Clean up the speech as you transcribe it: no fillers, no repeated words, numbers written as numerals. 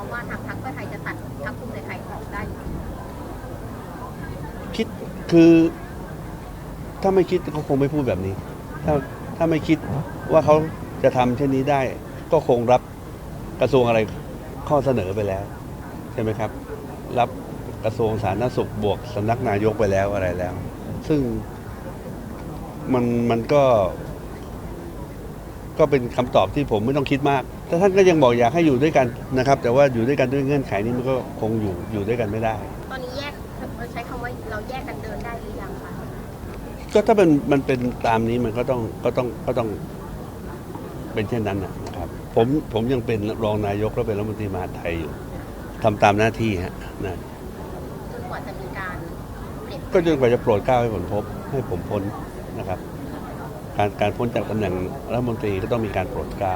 องว่าทางพรรคเพื่อไทยจะตัดพรรคภูมิใจไทยออกได้คิดคือถ้าไม่คิดเขาคงไม่พูดแบบนี้ถ้าไม่คิดว่าเขาจะทำเช่นนี้ได้ก็คงรับกระทรวงอะไรข้อเสนอไปแล้วใช่ไหมครับรับกระทรวงสาธารณสุขบวกสำนักนายกไปแล้วอะไรแล้วซึ่งมันก็เป็นคำตอบที่ผมไม่ต้องคิดมากแต่ท่านก็ยังบอกอยากให้อยู่ด้วยกันนะครับแต่ว่าอยู่ด้วยกันด้วยเงื่อนไขนี้มันก็คงอยู่ด้วยกันไม่ได้ตอนนี้แยกใช้คำว่าเราแยกกันเดินได้หรือยังคะก็ถ้ามันเป็นตามนี้มันก็ต้องเป็นเช่นนั้นนะครับผมยังเป็นรองนายกและเป็นรัฐมนตรีมหาดไทยอยู่ทำตามหน้าที่ฮะนะจนกว่าจะมีการเปลี่ยนก็จนกว่าจะโปรดเกล้าให้ผมพ้นนะครับการพ้นจากตำแหน่งรัฐมนตรีก็ต้องมีการโปรดเกล้า